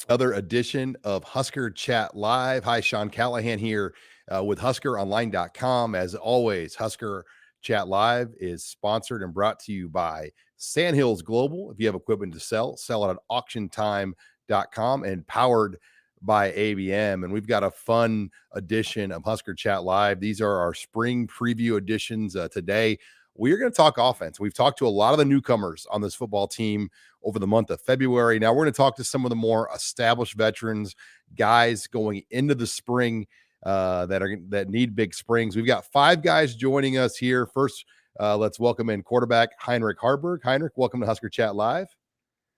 Another edition of Husker Chat Live. Hi, Sean Callahan here with HuskerOnline.com. As always, Husker Chat Live is sponsored and brought to you by Sandhills Global. If you have equipment to sell it at auctiontime.com, and powered by ABM. And we've got a fun edition of Husker Chat Live. These are our spring preview editions today. We are going to talk offense. We've talked to a lot of the newcomers on this football team over the month of February. Now we're going to talk to some of the more established veterans, guys going into the spring that need big springs. We've got 5 guys joining us here. First, let's welcome in quarterback Heinrich Haarberg. Heinrich, welcome to Husker Chat Live.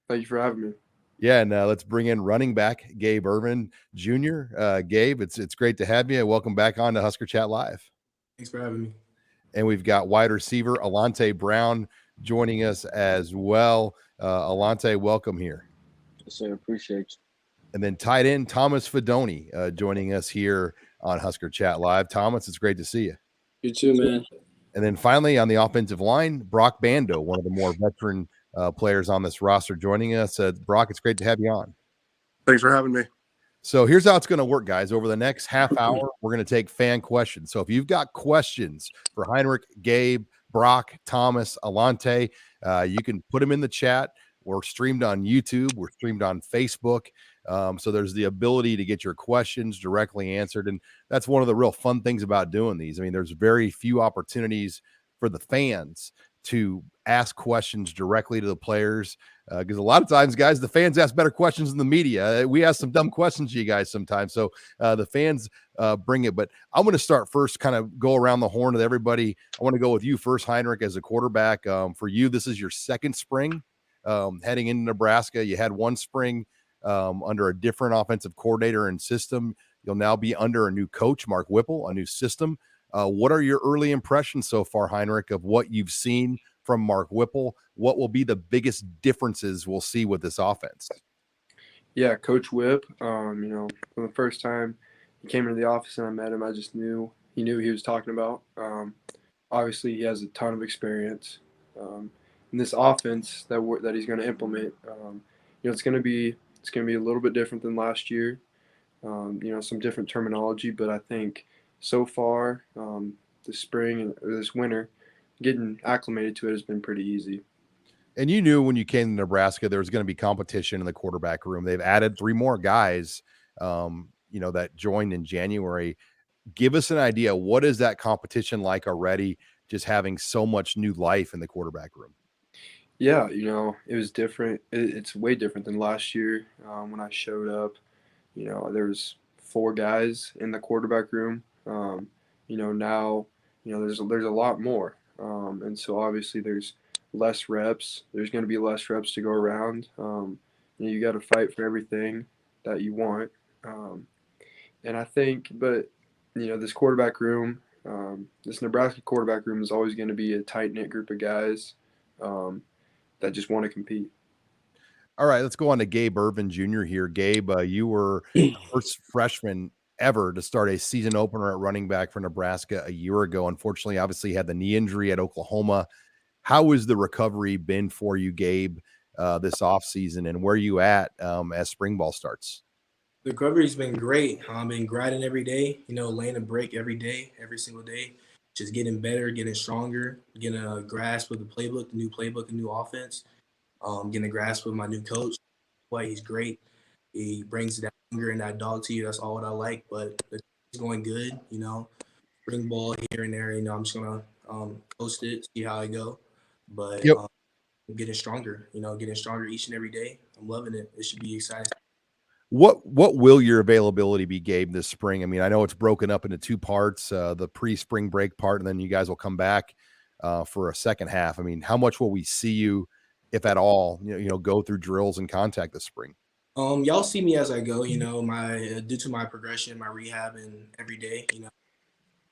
Thank you for having me. Yeah, and let's bring in running back Gabe Ervin Jr. Gabe, it's great to have you. Welcome back on to Husker Chat Live. Thanks for having me. And we've got wide receiver Alante Brown joining us as well. Alante, welcome here. Yes, sir. Appreciate you. And then tight end Thomas Fidone joining us here on Husker Chat Live. Thomas, it's great to see you. You too, man. And then finally on the offensive line, Broc Bando, one of the more veteran players on this roster, joining us. Broc, it's great to have you on. Thanks for having me. So here's how it's going to work, guys. Over the next half hour, we're going to take fan questions. So if you've got questions for Heinrich, Gabe, Broc, Thomas, Alante, you can put them in the chat. We're streamed on YouTube. We're streamed on Facebook. So there's the ability to get your questions directly answered. And that's one of the real fun things about doing these. I mean, there's very few opportunities for the fans to ask questions directly to the players. Because a lot of times, guys, the fans ask better questions than the media. We ask some dumb questions to you guys sometimes. So the fans bring it. But I'm going to start first, kind of go around the horn with everybody. I want to go with you first, Heinrich, as a quarterback. For you, this is your second spring heading into Nebraska. You had one spring under a different offensive coordinator and system. You'll now be under a new coach, Mark Whipple, a new system. What are your early impressions so far, Heinrich, of what you've seen from Mark Whipple? What will be the biggest differences we'll see with this offense? Yeah, Coach Whip, from the first time he came into the office and I met him, I just knew he knew what he was talking about. Obviously, he has a ton of experience. In this offense that he's going to implement, it's going to be a little bit different than last year. Some different terminology, but I think so far this spring and this winter, getting acclimated to it has been pretty easy. And you knew when you came to Nebraska, there was going to be competition in the quarterback room. They've added 3 more guys, that joined in January. Give us an idea. What is that competition like already, just having so much new life in the quarterback room? Yeah, it was different. It's way different than last year when I showed up. There was 4 guys in the quarterback room. Now, there's a lot more. And so obviously there's less reps. There's going to be less reps to go around. You got to fight for everything that you want. And I think, this quarterback room, this Nebraska quarterback room is always going to be a tight-knit group of guys that just want to compete. All right, let's go on to Gabe Ervin Jr. here. Gabe, you were the first freshman ever to start a season opener at running back for Nebraska a year ago. Unfortunately, obviously had the knee injury at Oklahoma. How has the recovery been for you, Gabe, this offseason, and where are you at as spring ball starts? The recovery's been great. I've been grinding every day, laying a break every day, every single day, just getting better, getting stronger, getting a grasp of the playbook, the new offense, getting a grasp of my new coach. Boy, he's great. He brings that hunger and that dog to you. That's all what I like. But it's going good, spring ball here and there. I'm just going to post it, see how I go. But Yep. I'm getting stronger, getting stronger each and every day. I'm loving it. It should be exciting. What will your availability be, Gabe, this spring? I mean, I know it's broken up into 2 parts, the pre-spring break part, and then you guys will come back for a second half. I mean, how much will we see you, if at all, go through drills and contact this spring? Y'all see me as I go, due to my progression, my rehab, and every day,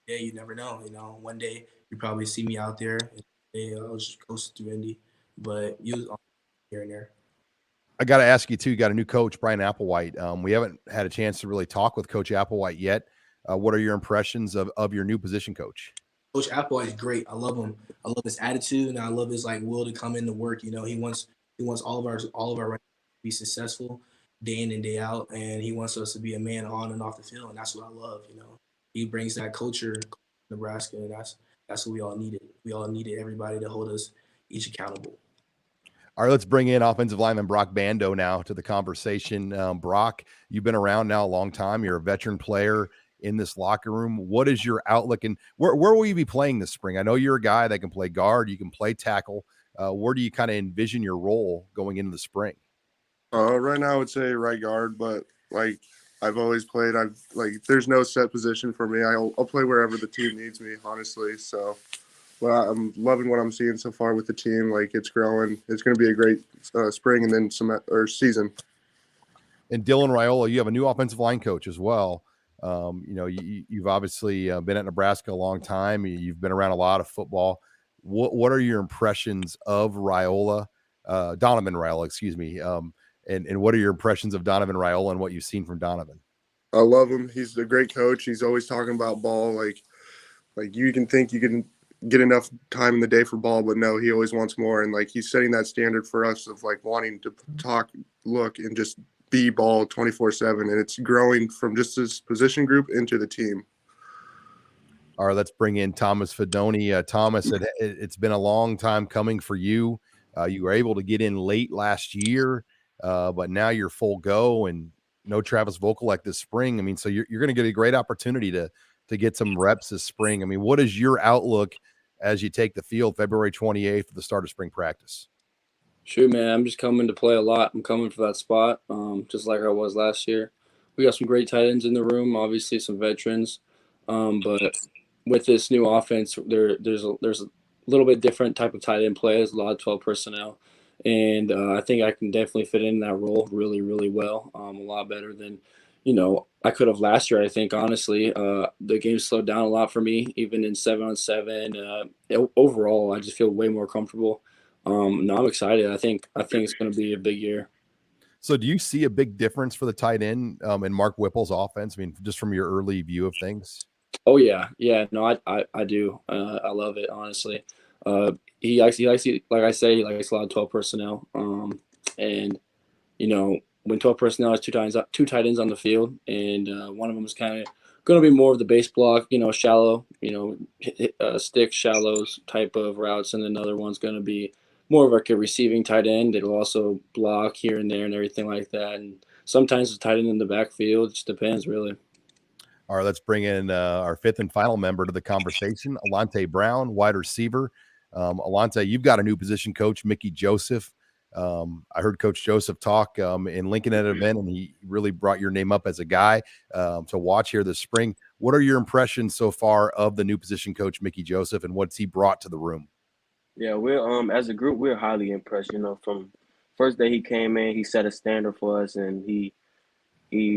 you never know. One day you probably see me out there. And I'll just coast through Indy, but you here and there. I got to ask you too. You got a new coach, Brian Applewhite. We haven't had a chance to really talk with Coach Applewhite yet. What are your impressions of your new position coach? Coach Applewhite is great. I love him. I love his attitude, and I love his will to come into work. He wants all of our running to be successful. day in and day out, and he wants us to be a man on and off the field, and that's what I love. He brings that culture to Nebraska, and that's what we all needed. We all needed everybody to hold us each accountable. All right, let's bring in offensive lineman Broc Bando now to the conversation. Broc, you've been around now a long time. You're a veteran player in this locker room. What is your outlook, and where will you be playing this spring? I know you're a guy that can play guard, you can play tackle. Where do you kind of envision your role going into the spring? Right now I would say right guard, but like I've always played, there's no set position for me. I'll play wherever the team needs me, honestly. So, well, I'm loving what I'm seeing so far with the team. Like, it's growing. It's going to be a great spring and then season. And Dylan Raiola, you have a new offensive line coach as well. You've obviously been at Nebraska a long time. You've been around a lot of football. What are your impressions of Donovan Raiola, excuse me. And what are your impressions of Donovan Raiola and what you've seen from Donovan? I love him. He's a great coach. He's always talking about ball. Like you can think you can get enough time in the day for ball, but no, he always wants more. And like, he's setting that standard for us of like wanting to talk, look, and just be ball 24/7. And it's growing from just this position group into the team. All right, let's bring in Thomas Fidone. Thomas, it's been a long time coming for you. You were able to get in late last year, but now you're full go and no Travis Vokalek this spring. I mean, so you're going to get a great opportunity to get some reps this spring. I mean, what is your outlook as you take the field February 28th at the start of spring practice? Sure, man. I'm just coming to play a lot. I'm coming for that spot, just like I was last year. We got some great tight ends in the room, obviously some veterans, but with this new offense, there's a little bit different type of tight end players, a lot of 12 personnel, and I think I can definitely fit in that role really, really well, a lot better than I could have last year. I think honestly, the game slowed down a lot for me, even in 7-on-7. Overall, I just feel way more comfortable. No, I'm excited. I think it's going to be a big year. So do you see a big difference for the tight end in Mark Whipple's offense? I mean, just from your early view of things? Oh yeah. No, I do. I love it, honestly. He likes like I say, he likes a lot of 12 personnel. And when 12 personnel is two tight ends on the field, and one of them is kind of going to be more of the base block, shallow, stick shallows type of routes, and another one's going to be more of like a receiving tight end. It'll also block here and there and everything like that. And sometimes it's tight end in the backfield. It just depends, really. All right, let's bring in our fifth and final member to the conversation, Alante Brown, wide receiver. Alante, you've got a new position coach, Mickey Joseph. I heard Coach Joseph talk in Lincoln at an event, and he really brought your name up as a guy to watch here this spring. What are your impressions so far of the new position coach, Mickey Joseph, and what's he brought to the room? Yeah, we're as a group, we're highly impressed. From first day he came in, he set a standard for us, and he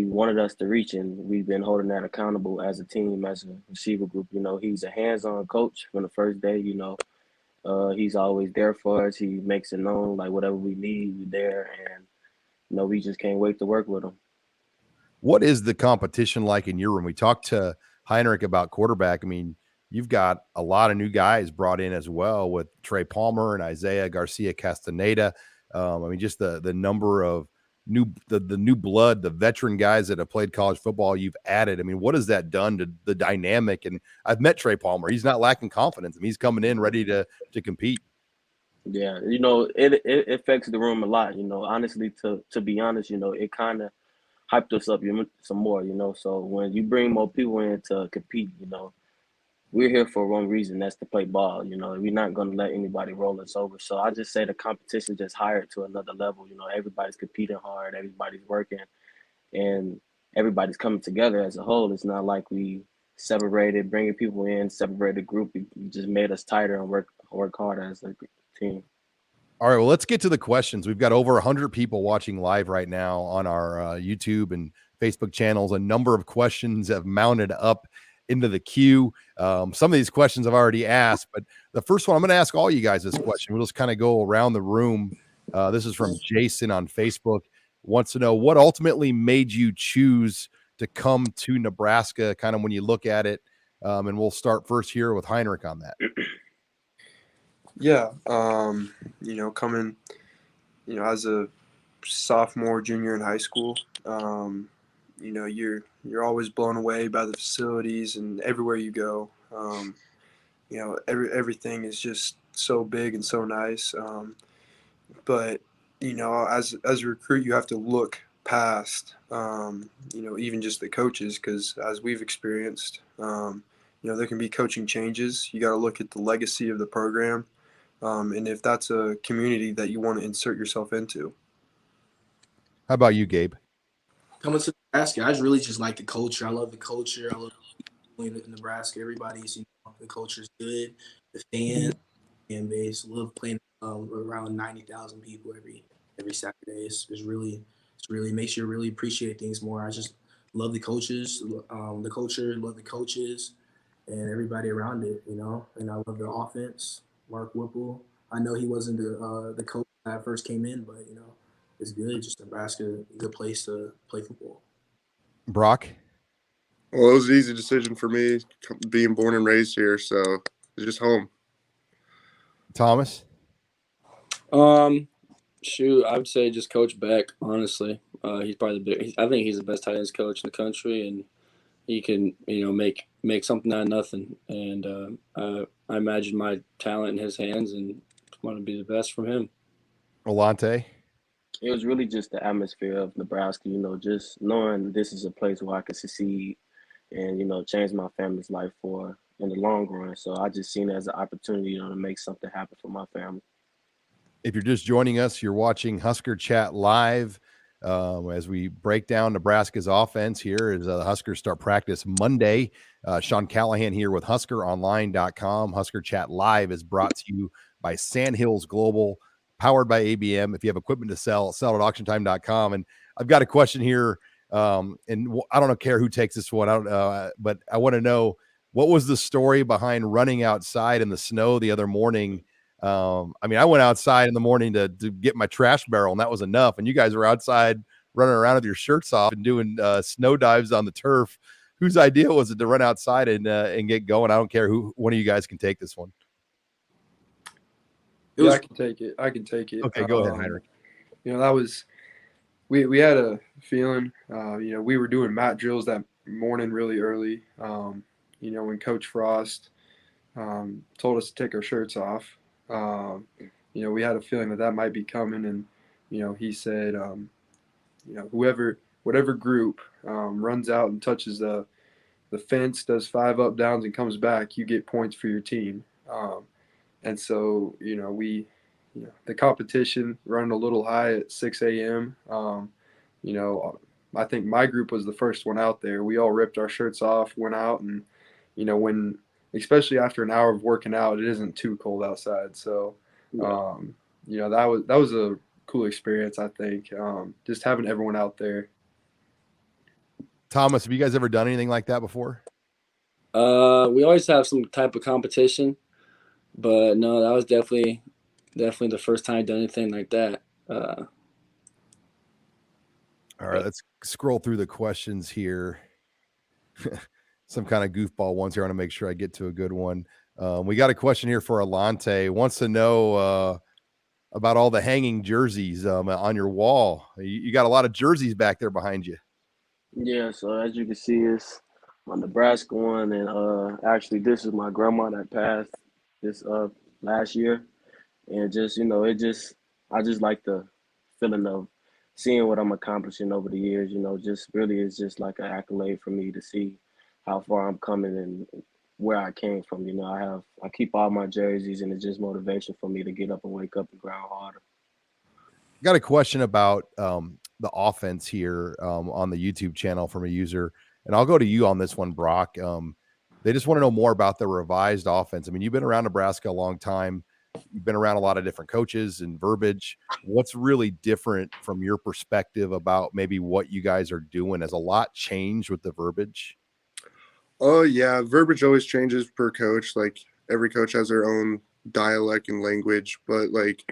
wanted us to reach, and we've been holding that accountable as a team, as a receiver group. He's a hands-on coach from the first day. He's always there for us. He makes it known, like, whatever we need, we're there, and we just can't wait to work with him. What is the competition like in your room? We talked to Heinrich about quarterback. I mean, you've got a lot of new guys brought in as well with Trey Palmer and Isaiah Garcia Castaneda. I mean, just the number of the new blood, the veteran guys that have played college football you've added. I mean, what has that done to the dynamic? And I've met Trey Palmer. He's not lacking confidence. I mean, he's coming in ready to compete. Yeah, it affects the room a lot. Honestly, to be honest, it kind of hyped us up some more. So when you bring more people in to compete, we're here for one reason, that's to play ball. We're not going to let anybody roll us over. So I just say the competition just higher to another level. Everybody's competing hard, everybody's working, and everybody's coming together as a whole. It's not like we separated, bringing people in, separated group. It just made us tighter and work harder as a team. All right, well, let's get to the questions. We've got over 100 people watching live right now on our YouTube and Facebook channels. A number of questions have mounted up into the queue. Some of these questions I've already asked, but the first one, I'm going to ask all you guys this question. We'll just kind of go around the room. This is from Jason on Facebook. Wants to know what ultimately made you choose to come to Nebraska, kind of when you look at it. And we'll start first here with Heinrich on that. Yeah, coming, as a sophomore, junior in high school. You know, you're always blown away by the facilities and everywhere you go. You know, everything is just so big and so nice. But you know, as a recruit, you have to look past you know, even just the coaches, because as we've experienced, you know, there can be coaching changes. You got to look at the legacy of the program, and if that's a community that you want to insert yourself into. How about you, Gabe? Coming to Nebraska, I really just like the culture. I love the culture. I love playing in Nebraska. Everybody's, you know, the culture's good. The fans, fan base, love playing around 90,000 people every Saturday. It's really makes you really appreciate things more. I just love the coaches, the culture, love the coaches, and everybody around it. You know, and I love the offense. Mark Whipple. I know he wasn't the coach when I first came in, but you know, it's good. Just Nebraska, a good place to play football. Broc? Well, it was an easy decision for me, being born and raised here, so it's just home. Thomas? Shoot, I would say just Coach Beck. Honestly, he's probably I think he's the best tight ends coach in the country, and he can, you know, make something out of nothing. And I imagine my talent in his hands, and want to be the best from him. Alante? It was really just the atmosphere of Nebraska, you know, just knowing this is a place where I could succeed and, you know, change my family's life for in the long run. So I just seen it as an opportunity, you know, to make something happen for my family. If you're just joining us, you're watching Husker Chat live as we break down Nebraska's offense here as the Huskers start practice Monday. Sean Callahan here with HuskerOnline.com. Husker Chat live is brought to you by Sandhills Global, powered by ABM. If you have equipment to sell at AuctionTime.com. And I've got a question here, and I don't care who takes this one. I don't, but I want to know, what was the story behind running outside in the snow the other morning? I mean, I went outside in the morning to get my trash barrel, and that was enough. And you guys were outside running around with your shirts off and doing snow dives on the turf. Whose idea was it to run outside and get going? I don't care who one of you guys can take this one. I can take it. I can take it. Okay, go ahead, Heinrich. You know, that was we had a feeling. You know, we were doing mat drills that morning really early. You know, when Coach Frost told us to take our shirts off. You know, we had a feeling that might be coming, and you know, he said, you know, whatever group runs out and touches the fence, does 5 up downs, and comes back, you get points for your team. And so, you know, the competition running a little high at 6 a.m. You know, I think my group was the first one out there. We all ripped our shirts off, went out, and you know, especially after an hour of working out, it isn't too cold outside. So, you know, that was a cool experience, I think, just having everyone out there. Thomas, have you guys ever done anything like that before? We always have some type of competition, but no, that was definitely the first time I've done anything like that. All right, let's scroll through the questions here. Some kind of goofball ones here. I want to make sure I get to a good one. We got a question here for Alante. Wants to know about all the hanging jerseys on your wall. You got a lot of jerseys back there behind you. Yeah, so as you can see, it's my Nebraska one, and actually this is my grandma that passed this last year, and just, you know, I just like the feeling of seeing what I'm accomplishing over the years. You know, just really is just like an accolade for me to see how far I'm coming and where I came from. You know, I keep all my jerseys, and it's just motivation for me to get up and wake up and grind harder. Got a question about the offense here on the YouTube channel from a user, and I'll go to you on this one, Broc. They just want to know more about the revised offense. I mean, you've been around Nebraska a long time. You've been around a lot of different coaches and verbiage. What's really different from your perspective about maybe what you guys are doing? Has a lot changed with the verbiage? Oh, yeah. Verbiage always changes per coach. Like, every coach has their own dialect and language, but, like,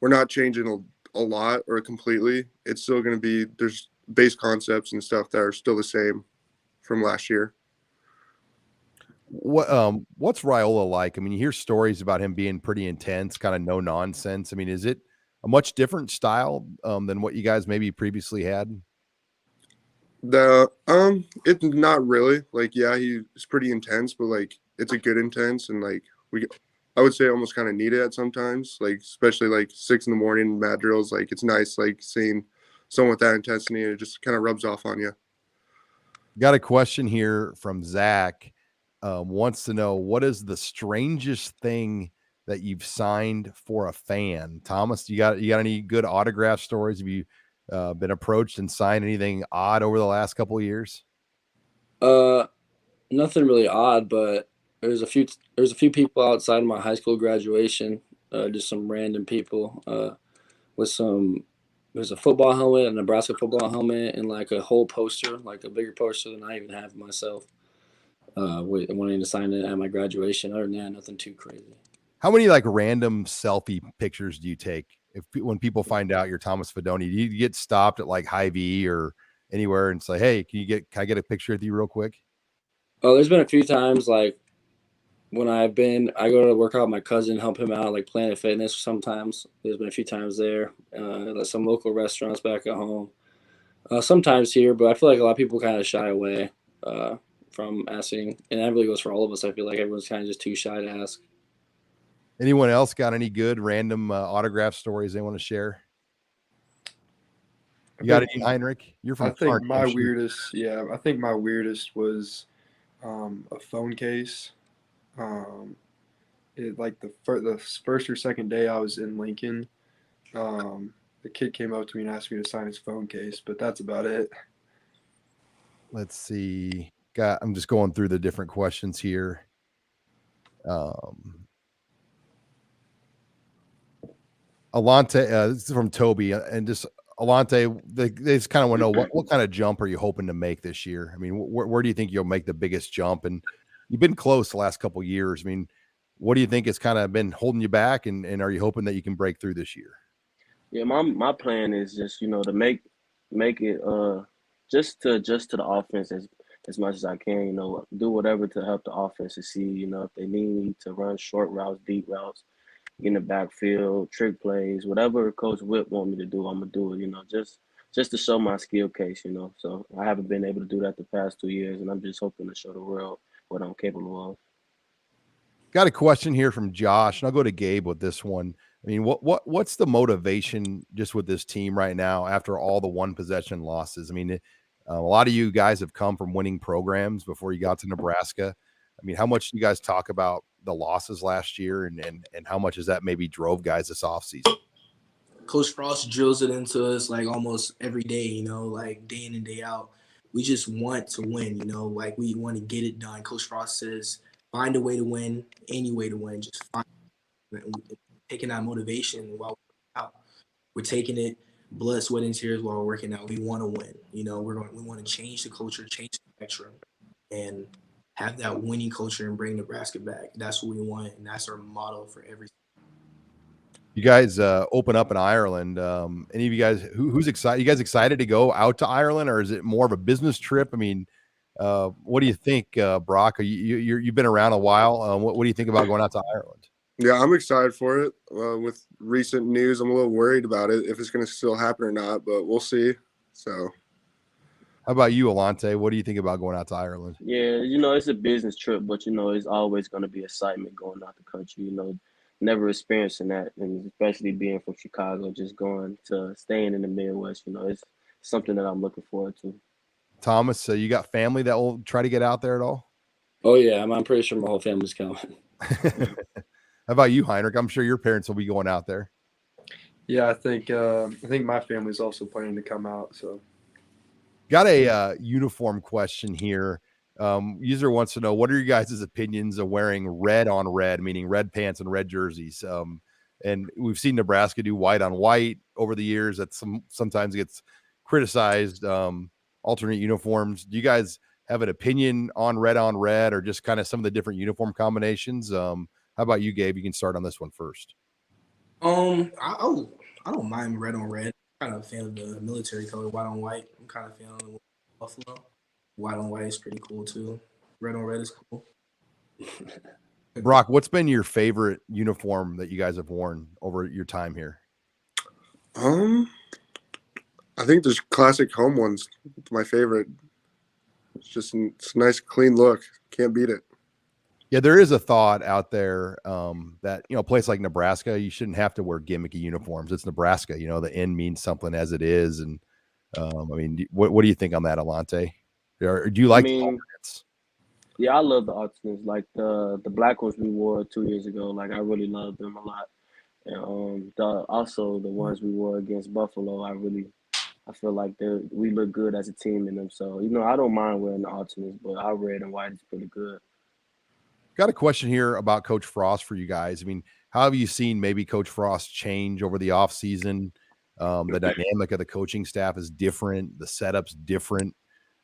we're not changing a lot or completely. It's still going to be, there's base concepts and stuff that are still the same from last year. What's Raiola like? I mean, you hear stories about him being pretty intense, kind of no nonsense. I mean, is it a much different style than what you guys maybe previously had? It's not really. Like, yeah, he's pretty intense, but like it's a good intense, and like I would say almost kind of need it at sometimes. Like especially like 6 a.m. mat drills. Like it's nice like seeing someone with that intensity, and it just kind of rubs off on you. Got a question here from Zach. Wants to know, what is the strangest thing that you've signed for a fan? Thomas, you got any good autograph stories? Have you been approached and signed anything odd over the last couple of years? Nothing really odd, but there's a few people outside of my high school graduation, just some random people with some. There's a football helmet, a Nebraska football helmet, and like a whole poster, like a bigger poster than I even have myself. Wanting to sign it at my graduation. Other than that, nothing too crazy. How many like random selfie pictures do you take when people find out you're Thomas Fidone? Do you get stopped at like Hy-Vee or anywhere and say, "Hey, can I get a picture with you real quick?" Oh, there's been a few times like when I go to work out with my cousin, help him out, like Planet Fitness. Sometimes there's been a few times there, like some local restaurants back at home. Sometimes here, but I feel like a lot of people kind of shy away from asking, and that really goes for all of us. I feel like everyone's kind of just too shy to ask. Anyone else got any good random autograph stories they want to share? You got any, Heinrich? You're from. I think my weirdest was a phone case. Like the first or second day I was in Lincoln, the kid came up to me and asked me to sign his phone case, but that's about it. Let's see. I'm just going through the different questions here. Alante, this is from Toby, and just Alante, they just kind of want to know what kind of jump are you hoping to make this year? I mean, where do you think you'll make the biggest jump? And you've been close the last couple of years. I mean, what do you think has kind of been holding you back, and are you hoping that you can break through this year? Yeah, my plan is just to make it just to adjust to the offense as much as I can. Do whatever to help the offense succeed. If they need me to run short routes, deep routes, get in the backfield, trick plays, whatever Coach Whip want me to do, I'm gonna do it. Just to show my skill case. So I haven't been able to do that the past 2 years, and I'm just hoping to show the world what I'm capable of. Got a question here from Josh, and I'll go to Gabe with this one. I mean, what's the motivation just with this team right now after all the one possession losses? I mean, a lot of you guys have come from winning programs before you got to Nebraska. I mean, how much do you guys talk about the losses last year, and how much has that maybe drove guys this offseason? Coach Frost drills it into us like almost every day, like day in and day out. We just want to win, like we want to get it done. Coach Frost says, find a way to win, any way to win, just find it. Taking that motivation while we're out. We're taking it blood, sweat, and tears while we're working out. We want to win. We want to change the culture, change the spectrum, and have that winning culture and bring Nebraska back. That's what we want, and that's our motto for every. You guys open up in Ireland. Any of you guys who's excited? You guys excited to go out to Ireland, or is it more of a business trip? I mean, what do you think, Broc? You've been around a while. What do you think about going out to Ireland? Yeah, I'm excited for it. With recent news, I'm a little worried about it, if it's going to still happen or not, but we'll see. So, how about you, Alante? What do you think about going out to Ireland? Yeah, it's a business trip, but it's always going to be excitement going out the country. Never experiencing that, and especially being from Chicago, just staying in the Midwest. It's something that I'm looking forward to. Thomas, you got family that will try to get out there at all? Oh yeah, I'm pretty sure my whole family's coming. How about you, Heinrich? I'm sure your parents will be going out there. Yeah, I think my family's also planning to come out. So, got a uniform question here. User wants to know, what are your guys' opinions of wearing red on red, meaning red pants and red jerseys? And we've seen Nebraska do white on white over the years. That sometimes gets criticized. Alternate uniforms. Do you guys have an opinion on red, or just kind of some of the different uniform combinations? How about you, Gabe? You can start on this one first. I don't mind red on red. I'm kind of a fan of the military color, white on white. I'm kind of a fan of the Buffalo. White on white is pretty cool too. Red on red is cool. Broc, what's been your favorite uniform that you guys have worn over your time here? Um, I think there's classic home ones. It's my favorite. It's a nice, clean look. Can't beat it. Yeah, there is a thought out there that, a place like Nebraska, you shouldn't have to wear gimmicky uniforms. It's Nebraska. The N means something as it is. And what do you think on that, Alante? Or do you I like the mean, alternates? yeah, I love the alternates. Like the black ones we wore 2 years ago. Like I really love them a lot. And also the ones we wore against Buffalo, I feel like we look good as a team in them. So I don't mind wearing the alternates, but our red and white is pretty good. Got a question here about Coach Frost for you guys. How have you seen maybe Coach Frost change over the offseason? The dynamic of the coaching staff is different. The setup's different.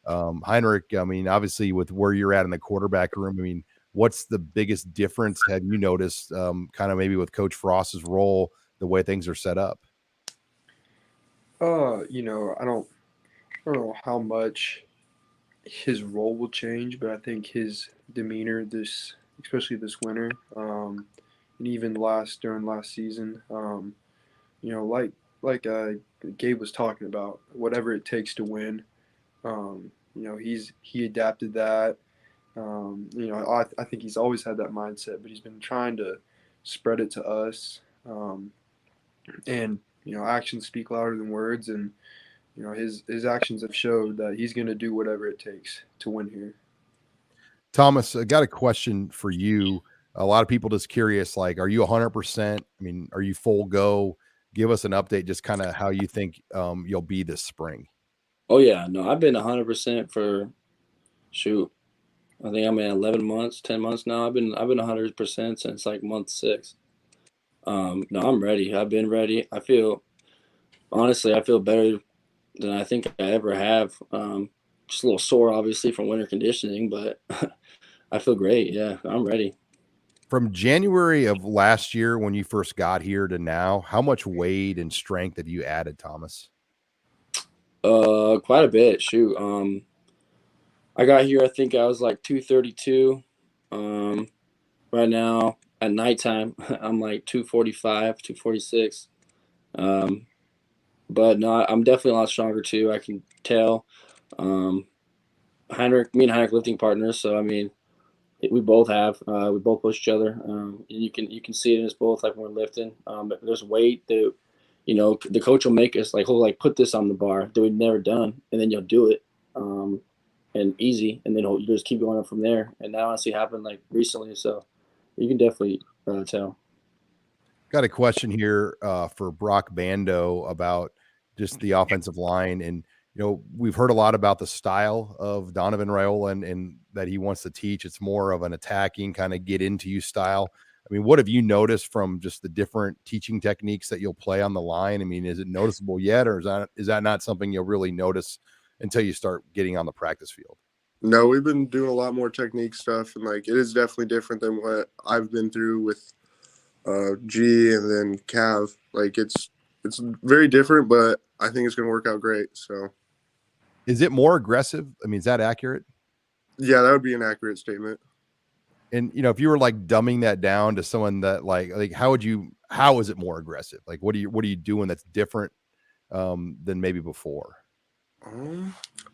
Heinrich, obviously with where you're at in the quarterback room, what's the biggest difference have you noticed kind of maybe with Coach Frost's role, the way things are set up? I don't know how much his role will change, but I think his demeanor especially this winter, and even during last season, you know, like Gabe was talking about, whatever it takes to win. He adapted that. I think he's always had that mindset, but he's been trying to spread it to us. And actions speak louder than words, and his actions have showed that he's going to do whatever it takes to win here. Thomas, I got a question for you. A lot of people just curious, like, are you 100%? Are you full go? Give us an update, just kind of how you think you'll be this spring. Oh yeah, no, I've been 100% for shoot. I think I'm in 11 months, 10 months now. I've been 100% since like month 6. No, I'm ready. I've been ready. Honestly, I feel better than I think I ever have. Just a little sore, obviously, from winter conditioning, but I feel great. Yeah, I'm ready. From January of last year when you first got here to now, how much weight and strength have you added, Thomas? Quite a bit. Shoot. I got here. I think I was like 232. Right now at nighttime, I'm like 245, 246. But no, I'm definitely a lot stronger too. I can tell. Um, me and Heinrich lifting partners, so we both push each other. And you can see it in us both, like when we're lifting. There's weight that the coach will make us like, he'll like put this on the bar that we've never done, and then you'll do it, and easy, and then you just keep going up from there. And that honestly happened like recently, so you can definitely tell. Got a question here for Broc Bando about just the offensive line. And, we've heard a lot about the style of Donovan Raiola and that he wants to teach. It's more of an attacking kind of get into you style. What have you noticed from just the different teaching techniques that you'll play on the line? Is it noticeable yet, or is that not something you'll really notice until you start getting on the practice field? No, we've been doing a lot more technique stuff, and like it is definitely different than what I've been through with G and then Cav. Like it's very different, but I think it's going to work out great. So, is it more aggressive? Is that accurate? Yeah, that would be an accurate statement. And if you were like dumbing that down to someone that like how is it more aggressive? Like what are you doing that's different than maybe before?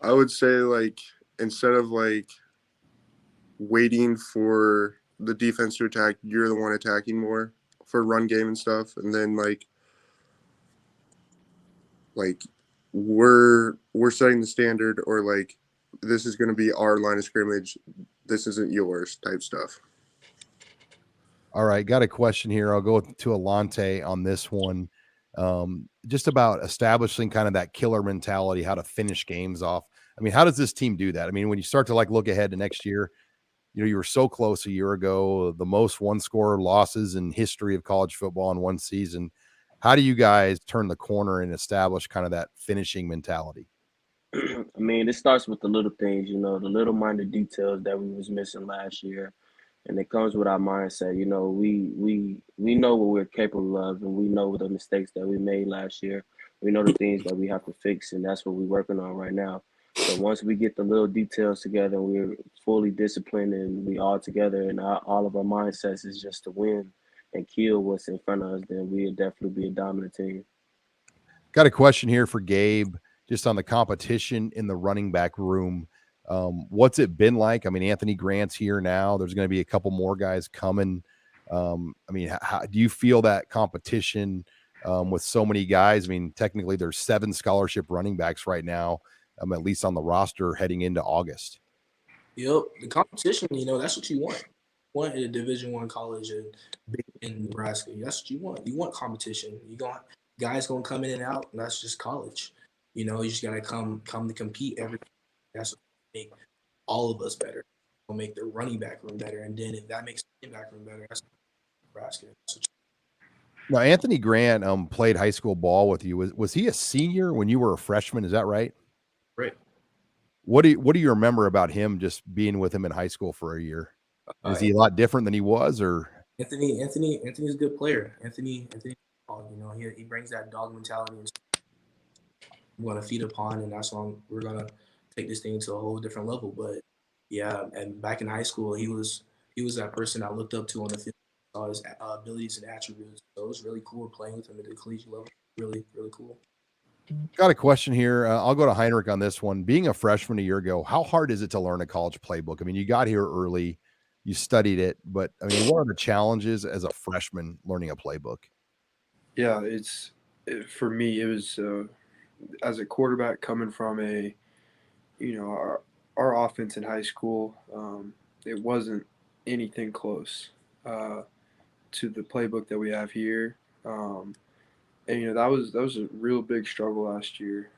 I would say like instead of like waiting for the defense to attack, you're the one attacking more for run game and stuff, and then like we're setting the standard, or like this is going to be our line of scrimmage, this isn't yours type stuff. All right, got a question here. I'll go to Alante on this one. Just about establishing kind of that killer mentality, how to finish games off. How does this team do that? When you start to like look ahead to next year, you were so close a year ago, the most one-score losses in history of college football in one season. How do you guys turn the corner and establish kind of that finishing mentality? It starts with the little things, the little minor details that we was missing last year. And it comes with our mindset. We know what we're capable of, and we know the mistakes that we made last year. We know the things that we have to fix, and that's what we're working on right now. So once we get the little details together, we're fully disciplined, and we all together, and all of our mindsets is just to win and kill what's in front of us, then we'll definitely be a dominant team. Got a question here for Gabe, just on the competition in the running back room. What's it been like? I mean, Anthony Grant's here now. There's going to be a couple more guys coming. I mean, how do you feel that competition with so many guys? I mean, technically there's 7 scholarship running backs right now, at least on the roster heading into August. Yep, the competition, that's what you want. You want at a Division I college in Nebraska. That's what you want. You want competition. Guys gonna come in and out, and that's just college. You just gotta come to compete every. That's what make all of us better. Will make the running back room better, and then if that makes the running back room better, that's Nebraska. Now, Anthony Grant played high school ball with you. Was he a senior when you were a freshman? Is that right? Right. What do you remember about him, just being with him in high school for a year? Is he a lot different than he was, or? Anthony's a good player. Anthony, he brings that dog mentality. And I'm gonna feed upon, and that's why we're gonna take this thing to a whole different level. But yeah, and back in high school, he was that person I looked up to on the field, saw his abilities and attributes. So it was really cool playing with him at the collegiate level. Really, really cool. Got a question here. I'll go to Heinrich on this one. Being a freshman a year ago, how hard is it to learn a college playbook? I mean, you got here early, you studied it, but I mean, what are the challenges as a freshman learning a playbook? Yeah, for me, it was as a quarterback coming from our offense in high school, it wasn't anything close to the playbook that we have here. And that was a real big struggle last year.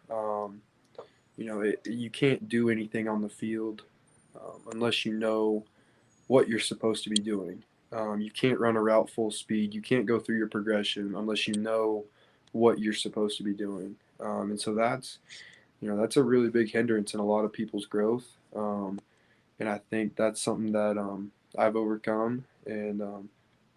You can't do anything on the field unless you know what you're supposed to be doing. You can't run a route full speed. You can't go through your progression unless you know what you're supposed to be doing. And so that's a really big hindrance in a lot of people's growth. And I think that's something that I've overcome, and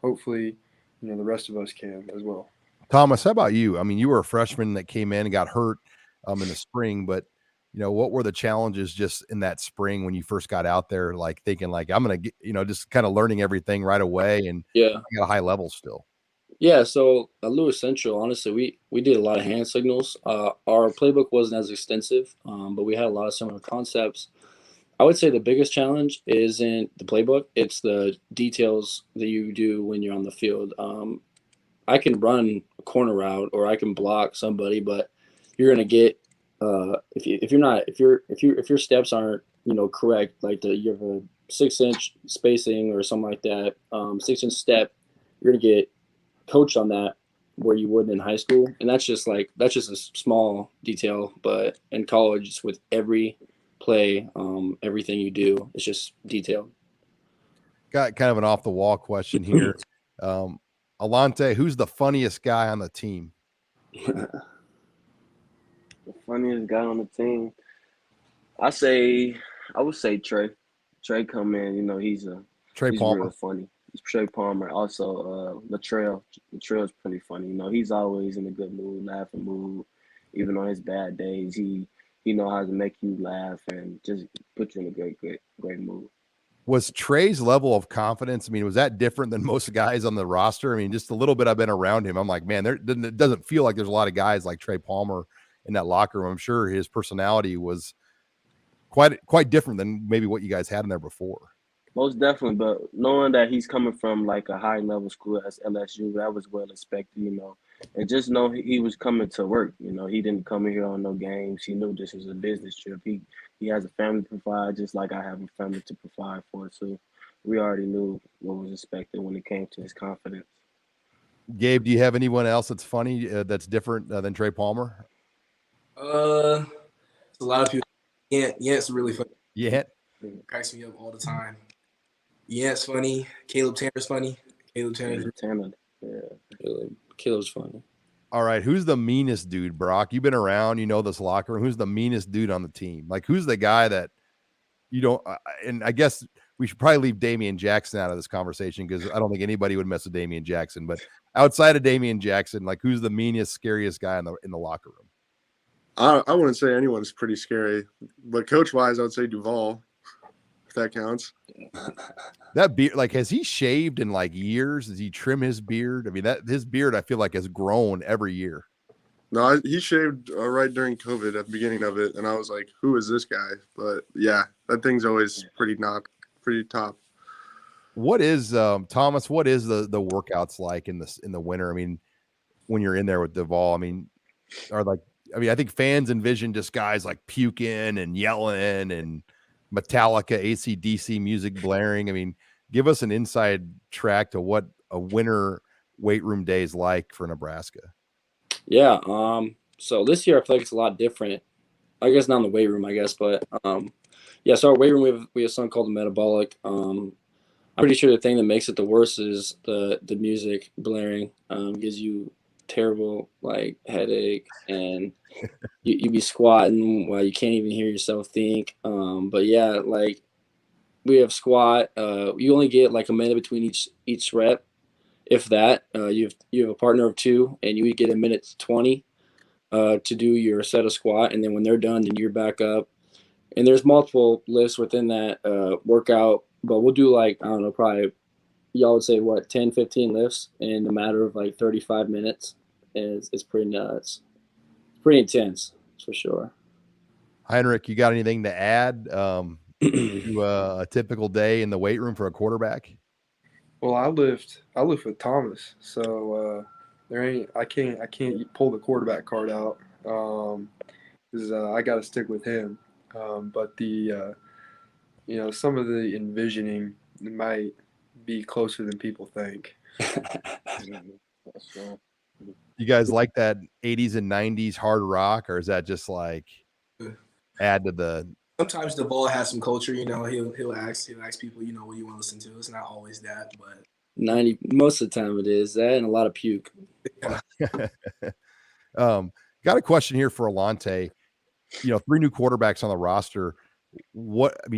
hopefully, the rest of us can as well. Thomas, how about you? I mean, you were a freshman that came in and got hurt in the spring, but what were the challenges just in that spring when you first got out there, like thinking like, I'm going to get, just kind of learning everything right away and Yeah, got a high level still. Yeah, so at Lewis Central, honestly, we did a lot of hand signals. Our playbook wasn't as extensive, but we had a lot of similar concepts. I would say the biggest challenge isn't the playbook; it's the details that you do when you're on the field. I can run a corner route or I can block somebody, but you're gonna get if your steps aren't correct, like you have a 6-inch spacing or something like that, 6-inch step, you're gonna get coached on that where you wouldn't in high school, and that's just a small detail. But in college, with every play, everything you do, it's just detailed. Got kind of an off the wall question here. Alante, who's the funniest guy on the team? The funniest guy on the team, I would say Trey. Trey come in, he's Palmer. real funny. Trey Palmer, also Latrell. Latrell's pretty funny. He's always in a good mood, laughing mood. Even on his bad days, he knows how to make you laugh and just put you in a great mood. Was Trey's level of confidence, I mean, was that different than most guys on the roster? I mean, just a little bit I've been around him, I'm like, man, it doesn't feel like there's a lot of guys like Trey Palmer in that locker room. I'm sure his personality was quite different than maybe what you guys had in there before. Most definitely, but knowing that he's coming from like a high level school as LSU, that was well expected, and just know he was coming to work. He didn't come in here on no games. He knew this was a business trip. He has a family to provide, just like I have a family to provide for. So we already knew what was expected when it came to his confidence. Gabe, do you have anyone else that's funny that's different than Trey Palmer? A lot of people. Yeah, it's really funny. Yeah, cracks me up all the time. Yeah, it's funny. Caleb Tanner's funny. Tanner. Yeah, Caleb's funny. All right, who's the meanest dude, Broc? You've been around, this locker room. Who's the meanest dude on the team? Like, who's the guy that you don't? And I guess we should probably leave Damian Jackson out of this conversation because I don't think anybody would mess with Damian Jackson. But outside of Damian Jackson, like, who's the meanest, scariest guy in the locker room? I wouldn't say anyone's pretty scary, but coach-wise, I would say Duval, if that counts. That beard, like, has he shaved in like years? Does he trim his beard? I mean, his beard, I feel like, has grown every year. No, he shaved right during COVID at the beginning of it, and I was like, "Who is this guy?" But yeah, that thing's always pretty top. What is Thomas? What is the workouts like in the winter? I mean, when you're in there with Duvall, I mean, I think fans envision just guys like puking and yelling and Metallica, AC/DC music blaring. I mean, give us an inside track to what a winter weight room day is like for Nebraska. Yeah. So this year I feel like it's a lot different. I guess not in the weight room, I guess, but yeah. So our weight room, we have something called the metabolic. I'm pretty sure the thing that makes it the worst is the music blaring. Gives you terrible like headache, and you be squatting while you can't even hear yourself think. But yeah, like we have squat. You only get like a minute between each rep, if that. You have a partner of 2, and you get a minute 20 to do your set of squat, and then when they're done, then you're back up. And there's multiple lifts within that workout, but we'll do like, I don't know, probably y'all would say what, 10, 15 lifts in a matter of like 35 minutes. And it's pretty nuts. Pretty intense for sure. Heinrich, you got anything to add to a typical day in the weight room for a quarterback? Well, I lift with Thomas, so I can't pull the quarterback card out because I got to stick with him. But some of the envisioning might be closer than people think. You guys like that 80s and 90s hard rock, or is that just like add to the? Sometimes the ball has some culture, he'll ask people, what you want to listen to. It's not always that, but 90 most of the time it is that, and a lot of puke. Got a question here for Alante. 3 new quarterbacks on the roster.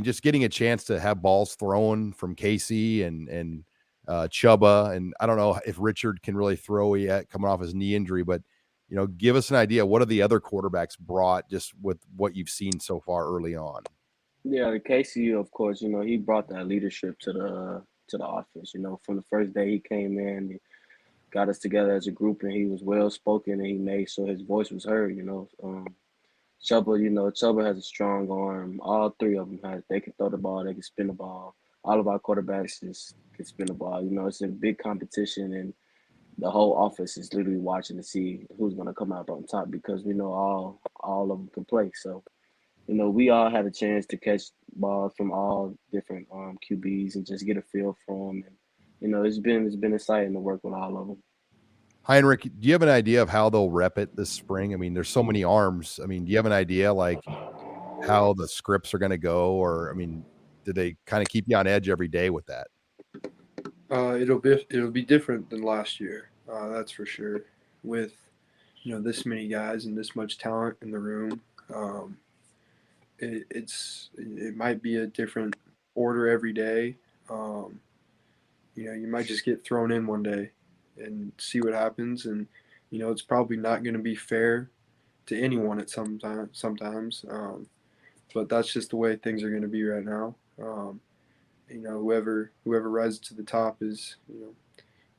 Just getting a chance to have balls thrown from Casey and Chubba, and I don't know if Richard can really throw yet coming off his knee injury, but give us an idea. What are the other quarterbacks brought just with what you've seen so far early on? Yeah, Casey, of course, he brought that leadership to the offense. From the first day he came in, he got us together as a group, and he was well spoken, and he made sure his voice was heard. Chubba has a strong arm. All 3 of them they can throw the ball, they can spin the ball. All of our quarterbacks can spin the ball. It's a big competition, and the whole office is literally watching to see who's going to come out on top because we know all of them can play. So, we all had a chance to catch balls from all different QBs and just get a feel for them. And, it's been exciting to work with all of them. Heinrich, do you have an idea of how they'll rep it this spring? I mean, there's so many arms. I mean, do you have an idea like how the scripts are going to go? Or, do they kind of keep you on edge every day with that? It'll be different than last year. That's for sure. With, this many guys and this much talent in the room, it might be a different order every day. You might just get thrown in one day and see what happens. And, it's probably not going to be fair to anyone at sometimes. But that's just the way things are going to be right now. Whoever rises to the top is,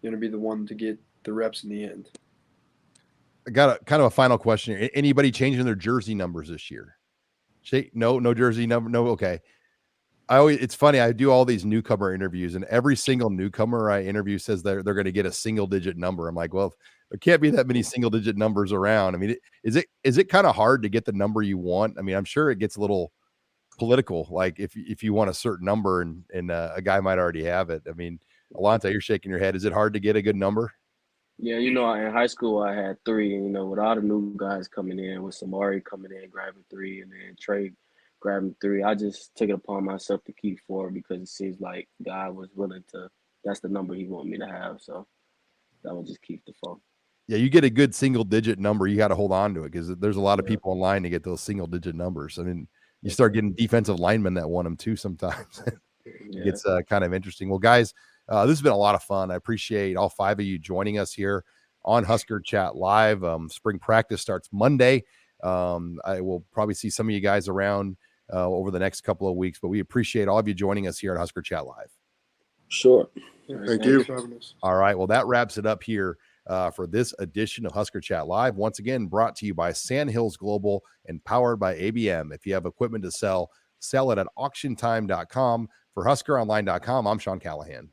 going to be the one to get the reps in the end. I got a final question here. Anybody changing their jersey numbers this year? No jersey number. No. Okay. It's funny. I do all these newcomer interviews, and every single newcomer I interview says they're going to get a single digit number. I'm like, well, there can't be that many single digit numbers around. Is it kind of hard to get the number you want? I'm sure it gets a little political. Like if you want a certain number and a guy might already have it. Alante, you're shaking your head. Is it hard to get a good number? Yeah, in high school I had 3, and with all the new guys coming in, with Samari coming in, grabbing 3, and then Trey grabbing 3, I just took it upon myself to keep 4 because it seems like God was willing to, that's the number he wanted me to have. So that would just keep the 4. Yeah, you get a good single digit number, you got to hold on to it because there's a lot of people in line to get those single digit numbers. You start getting defensive linemen that want them too sometimes. It gets kind of interesting. Well, guys, this has been a lot of fun. I appreciate all 5 of you joining us here on Husker Chat Live. Spring practice starts Monday. I will probably see some of you guys around over the next couple of weeks, but we appreciate all of you joining us here at Husker Chat Live. Sure. Thank you. All right. Well, that wraps it up here for this edition of Husker Chat Live. Once again, brought to you by Sandhills Global and powered by ABM. If you have equipment to sell it at auctiontime.com. For HuskerOnline.com, I'm Sean Callahan.